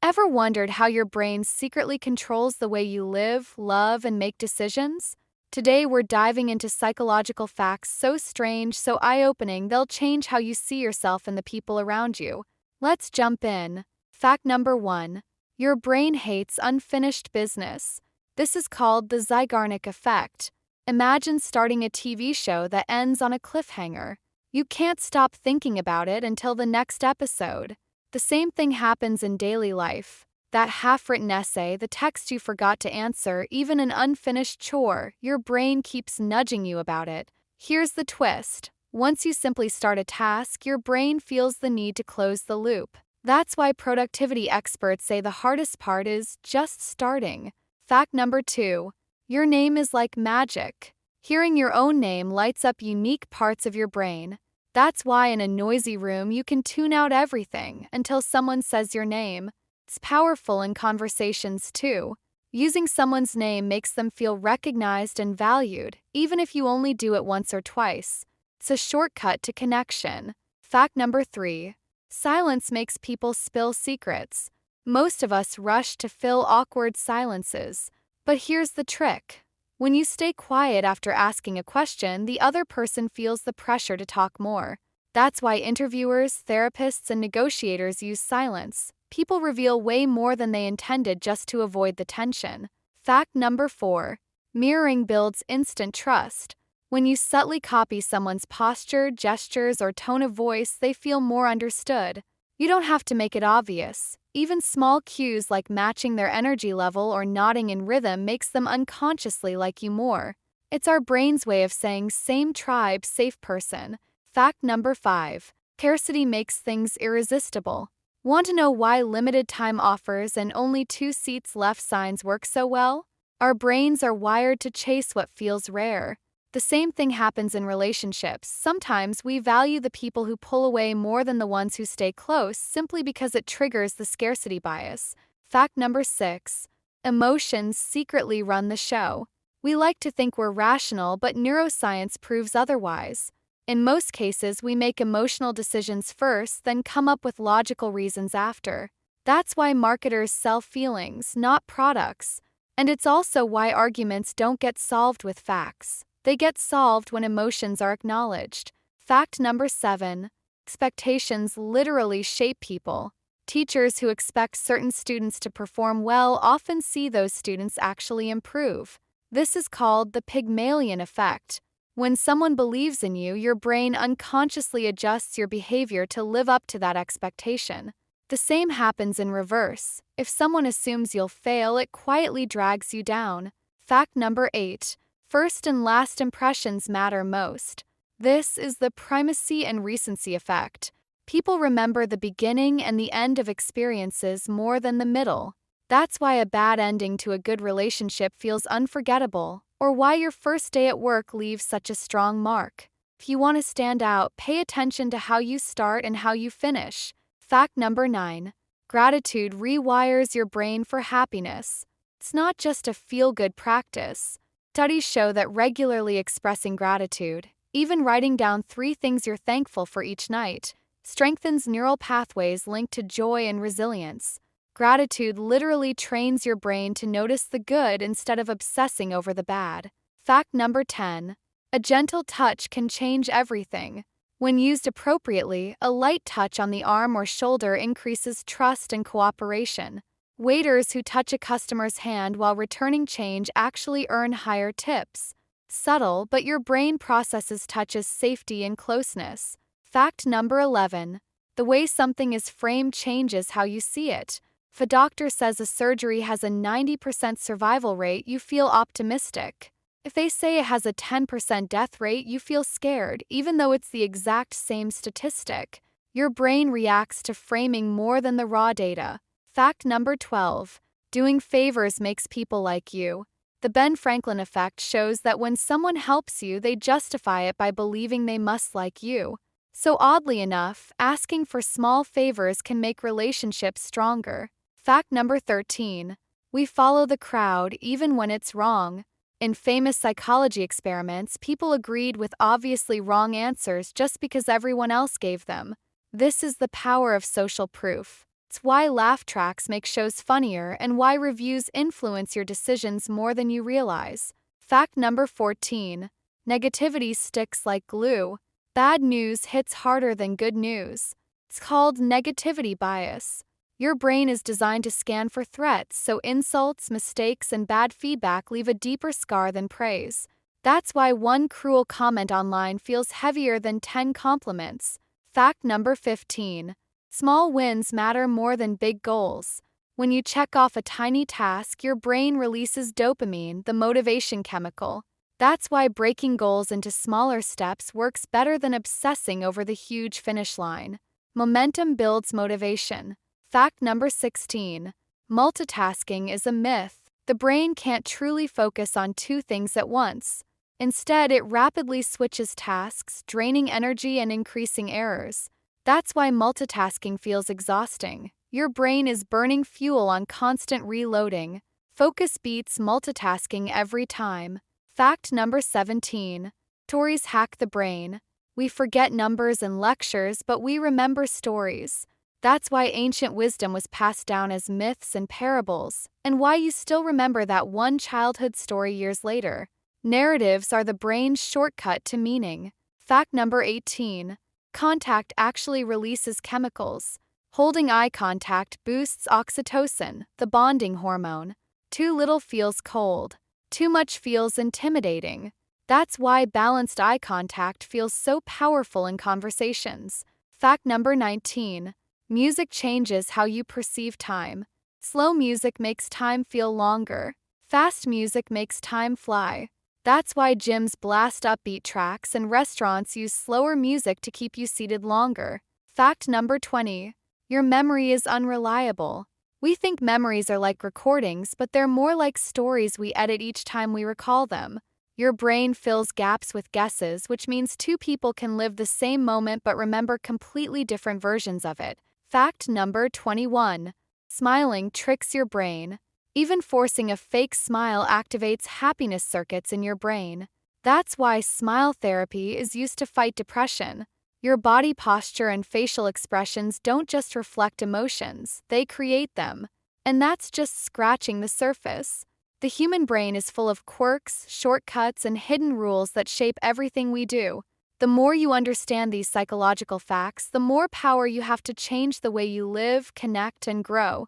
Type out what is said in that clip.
Ever wondered how your brain secretly controls the way you live, love, and make decisions? Today, we're diving into psychological facts so strange, so eye-opening, they'll change how you see yourself and the people around you. Let's jump in. Fact number 1. Your brain hates unfinished business. This is called the Zeigarnik effect. Imagine starting a TV show that ends on a cliffhanger. You can't stop thinking about it until the next episode. The same thing happens in daily life. That half-written essay, the text you forgot to answer, even an unfinished chore, your brain keeps nudging you about it. Here's the twist. Once you simply start a task, your brain feels the need to close the loop. That's why productivity experts say the hardest part is just starting. Fact number 2. Your name is like magic. Hearing your own name lights up unique parts of your brain. That's why in a noisy room you can tune out everything until someone says your name. It's powerful in conversations too. Using someone's name makes them feel recognized and valued, even if you only do it once or twice. It's a shortcut to connection. Fact number 3. Silence makes people spill secrets. Most of us rush to fill awkward silences. But here's the trick. When you stay quiet after asking a question, the other person feels the pressure to talk more. That's why interviewers, therapists, and negotiators use silence. People reveal way more than they intended just to avoid the tension. Fact number 4. Mirroring builds instant trust. When you subtly copy someone's posture, gestures, or tone of voice, they feel more understood. You don't have to make it obvious. Even small cues like matching their energy level or nodding in rhythm makes them unconsciously like you more. It's our brain's way of saying same tribe, safe person. Fact number 5. Scarcity makes things irresistible. Want to know why limited time offers and only 2 seats left signs work so well? Our brains are wired to chase what feels rare. The same thing happens in relationships. Sometimes we value the people who pull away more than the ones who stay close simply because it triggers the scarcity bias. Fact number 6. Emotions secretly run the show. We like to think we're rational, but neuroscience proves otherwise. In most cases, we make emotional decisions first, then come up with logical reasons after. That's why marketers sell feelings, not products. And it's also why arguments don't get solved with facts. They get solved when emotions are acknowledged. Fact number 7. Expectations literally shape people. Teachers who expect certain students to perform well often see those students actually improve. This is called the Pygmalion effect. When someone believes in you, your brain unconsciously adjusts your behavior to live up to that expectation. The same happens in reverse. If someone assumes you'll fail, it quietly drags you down. Fact number 8. First and last impressions matter most. This is the primacy and recency effect. People remember the beginning and the end of experiences more than the middle. That's why a bad ending to a good relationship feels unforgettable, or why your first day at work leaves such a strong mark. If you want to stand out, pay attention to how you start and how you finish. Fact number 9. Gratitude rewires your brain for happiness. It's not just a feel-good practice. Studies show that regularly expressing gratitude, even writing down 3 things you're thankful for each night, strengthens neural pathways linked to joy and resilience. Gratitude literally trains your brain to notice the good instead of obsessing over the bad. Fact number 10. A gentle touch can change everything. When used appropriately, a light touch on the arm or shoulder increases trust and cooperation. Waiters who touch a customer's hand while returning change actually earn higher tips. Subtle, but your brain processes touch as safety and closeness. Fact number 11. The way something is framed changes how you see it. If a doctor says a surgery has a 90% survival rate, you feel optimistic. If they say it has a 10% death rate, you feel scared, even though it's the exact same statistic. Your brain reacts to framing more than the raw data. Fact number 12. Doing favors makes people like you. The Ben Franklin effect shows that when someone helps you, they justify it by believing they must like you. So oddly enough, asking for small favors can make relationships stronger. Fact number 13. We follow the crowd even when it's wrong. In famous psychology experiments, people agreed with obviously wrong answers just because everyone else gave them. This is the power of social proof. It's why laugh tracks make shows funnier and why reviews influence your decisions more than you realize. Fact number 14. Negativity sticks like glue. Bad news hits harder than good news. It's called negativity bias. Your brain is designed to scan for threats, so insults, mistakes, and bad feedback leave a deeper scar than praise. That's why one cruel comment online feels heavier than 10 compliments. Fact number 15. Small wins matter more than big goals. When you check off a tiny task, your brain releases dopamine, the motivation chemical. That's why breaking goals into smaller steps works better than obsessing over the huge finish line. Momentum builds motivation. Fact number 16. Multitasking is a myth. The brain can't truly focus on two things at once. Instead, it rapidly switches tasks, draining energy and increasing errors. That's why multitasking feels exhausting. Your brain is burning fuel on constant reloading. Focus beats multitasking every time. Fact number 17. Stories hack the brain. We forget numbers and lectures, but we remember stories. That's why ancient wisdom was passed down as myths and parables, and why you still remember that one childhood story years later. Narratives are the brain's shortcut to meaning. Fact number 18. Contact actually releases chemicals. Holding eye contact boosts oxytocin, the bonding hormone. Too little feels cold. Too much feels intimidating. That's why balanced eye contact feels so powerful in conversations. Fact number 19. Music changes how you perceive time. Slow music makes time feel longer. Fast music makes time fly. That's why gyms blast upbeat tracks and restaurants use slower music to keep you seated longer. Fact number 20. Your memory is unreliable. We think memories are like recordings, but they're more like stories we edit each time we recall them. Your brain fills gaps with guesses, which means two people can live the same moment but remember completely different versions of it. Fact number 21. Smiling tricks your brain. Even forcing a fake smile activates happiness circuits in your brain. That's why smile therapy is used to fight depression. Your body posture and facial expressions don't just reflect emotions, they create them. And that's just scratching the surface. The human brain is full of quirks, shortcuts, and hidden rules that shape everything we do. The more you understand these psychological facts, the more power you have to change the way you live, connect, and grow.